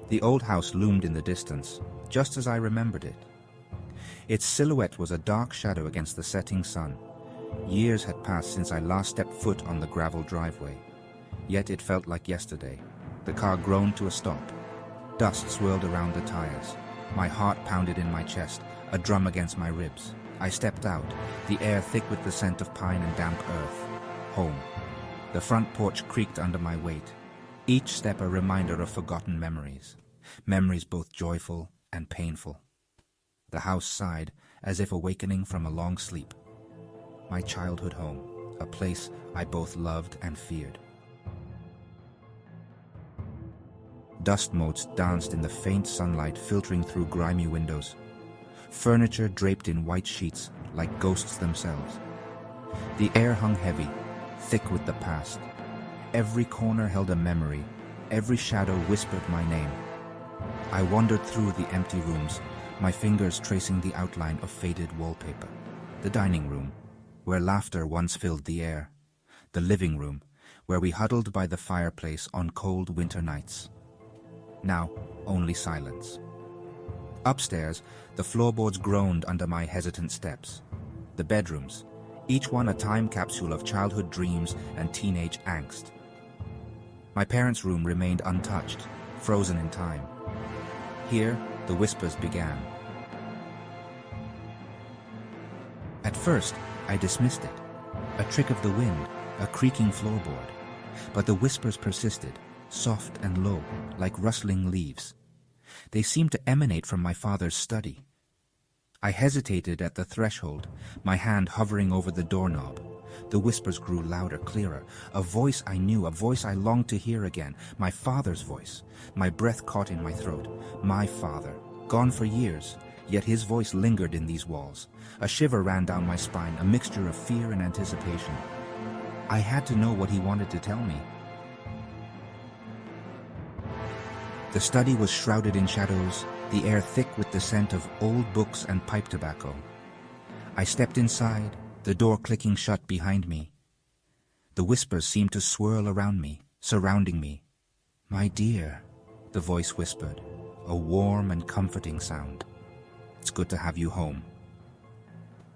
The old house loomed in the distance, just as I remembered it. Its silhouette was a dark shadow against the setting sun. Years had passed since I last stepped foot on the gravel driveway. Yet it felt like yesterday. The car groaned to a stop. Dust swirled around the tires. My heart pounded in my chest, a drum against my ribs. I stepped out, the air thick with the scent of pine and damp earth. Home. The front porch creaked under my weight. Each step a reminder of forgotten memories. Memories both joyful and painful. The house sighed, as if awakening from a long sleep. My childhood home, a place I both loved and feared. Dust motes danced in the faint sunlight filtering through grimy windows. Furniture draped in white sheets like ghosts themselves. The air hung heavy, thick with the past. Every corner held a memory. Every shadow whispered my name. I wandered through the empty rooms, my fingers tracing the outline of faded wallpaper. The dining room, where laughter once filled the air. The living room, where we huddled by the fireplace on cold winter nights. Now, only silence. Upstairs, the floorboards groaned under my hesitant steps. The bedrooms, each one a time capsule of childhood dreams and teenage angst. My parents' room remained untouched, frozen in time. Here, the whispers began. At first, I dismissed it. A trick of the wind, a creaking floorboard. But the whispers persisted, soft and low, like rustling leaves. They seemed to emanate from my father's study. I hesitated at the threshold, my hand hovering over the doorknob. The whispers grew louder, clearer. A voice I knew, a voice I longed to hear again. My father's voice. My breath caught in my throat. My father, gone for years, yet his voice lingered in these walls. A shiver ran down my spine, a mixture of fear and anticipation. I had to know what he wanted to tell me. The study was shrouded in shadows, the air thick with the scent of old books and pipe tobacco. I stepped inside, the door clicking shut behind me. The whispers seemed to swirl around me, surrounding me. "My dear," the voice whispered, a warm and comforting sound. "It's good to have you home."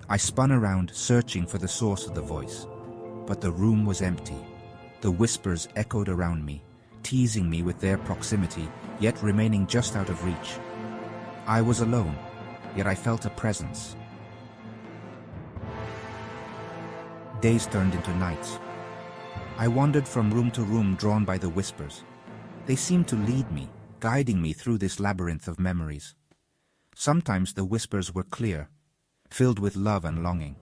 I spun around, searching for the source of the voice. But the room was empty. The whispers echoed around me, teasing me with their proximity, yet remaining just out of reach. I was alone, yet I felt a presence. Days turned into nights. I wandered from room to room, drawn by the whispers. They seemed to lead me, guiding me through this labyrinth of memories. Sometimes the whispers were clear, filled with love and longing.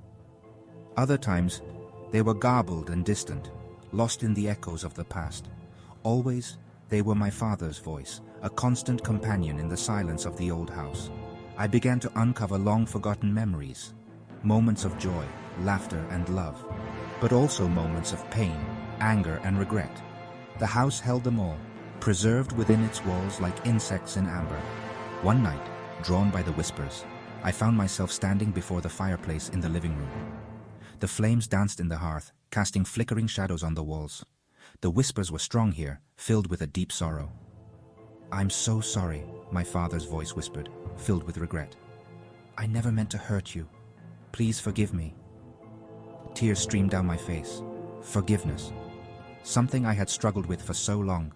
Other times, they were garbled and distant, lost in the echoes of the past. Always, they were my father's voice, a constant companion in the silence of the old house. I began to uncover long-forgotten memories, moments of joy, laughter, and love, but also moments of pain, anger, and regret. The house held them all, preserved within its walls like insects in amber. One night, drawn by the whispers, I found myself standing before the fireplace in the living room. The flames danced in the hearth, casting flickering shadows on the walls. The whispers were strong here, filled with a deep sorrow. "I'm so sorry," my father's voice whispered, filled with regret. "I never meant to hurt you. Please forgive me." Tears streamed down my face. Forgiveness. Something I had struggled with for so long.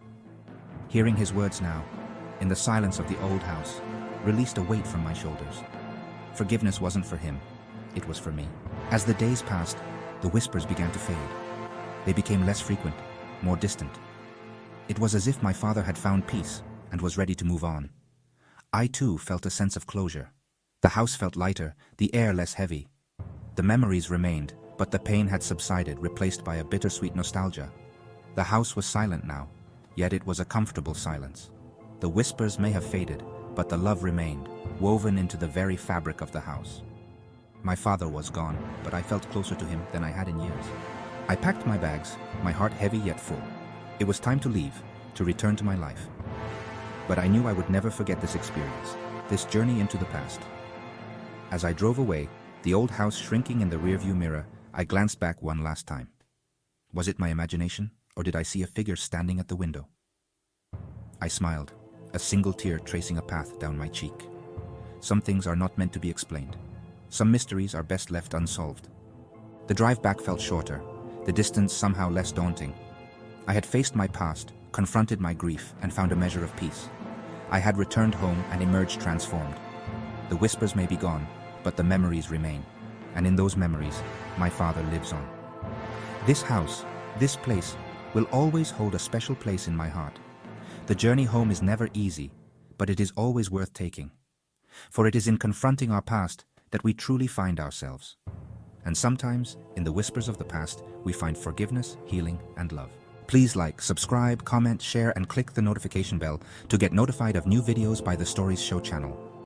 Hearing his words now, in the silence of the old house, released a weight from my shoulders. Forgiveness wasn't for him. It was for me. As the days passed, the whispers began to fade. They became less frequent, more distant. It was as if my father had found peace and was ready to move on. I too felt a sense of closure. The house felt lighter, the air less heavy. The memories remained, but the pain had subsided, replaced by a bittersweet nostalgia. The house was silent now, yet it was a comfortable silence. The whispers may have faded, but the love remained, woven into the very fabric of the house. My father was gone, but I felt closer to him than I had in years. I packed my bags, my heart heavy yet full. It was time to leave, to return to my life. But I knew I would never forget this experience, this journey into the past. As I drove away, the old house shrinking in the rearview mirror, I glanced back one last time. Was it my imagination, or did I see a figure standing at the window? I smiled, a single tear tracing a path down my cheek. Some things are not meant to be explained. Some mysteries are best left unsolved. The drive back felt shorter, the distance somehow less daunting. I had faced my past, confronted my grief, and found a measure of peace. I had returned home and emerged transformed. The whispers may be gone, but the memories remain. And in those memories, my father lives on. This house, this place, will always hold a special place in my heart. The journey home is never easy, but it is always worth taking. For it is in confronting our past that we truly find ourselves. And sometimes, in the whispers of the past, we find forgiveness, healing, and love. Please like, subscribe, comment, share, and click the notification bell to get notified of new videos by the Stories Show channel.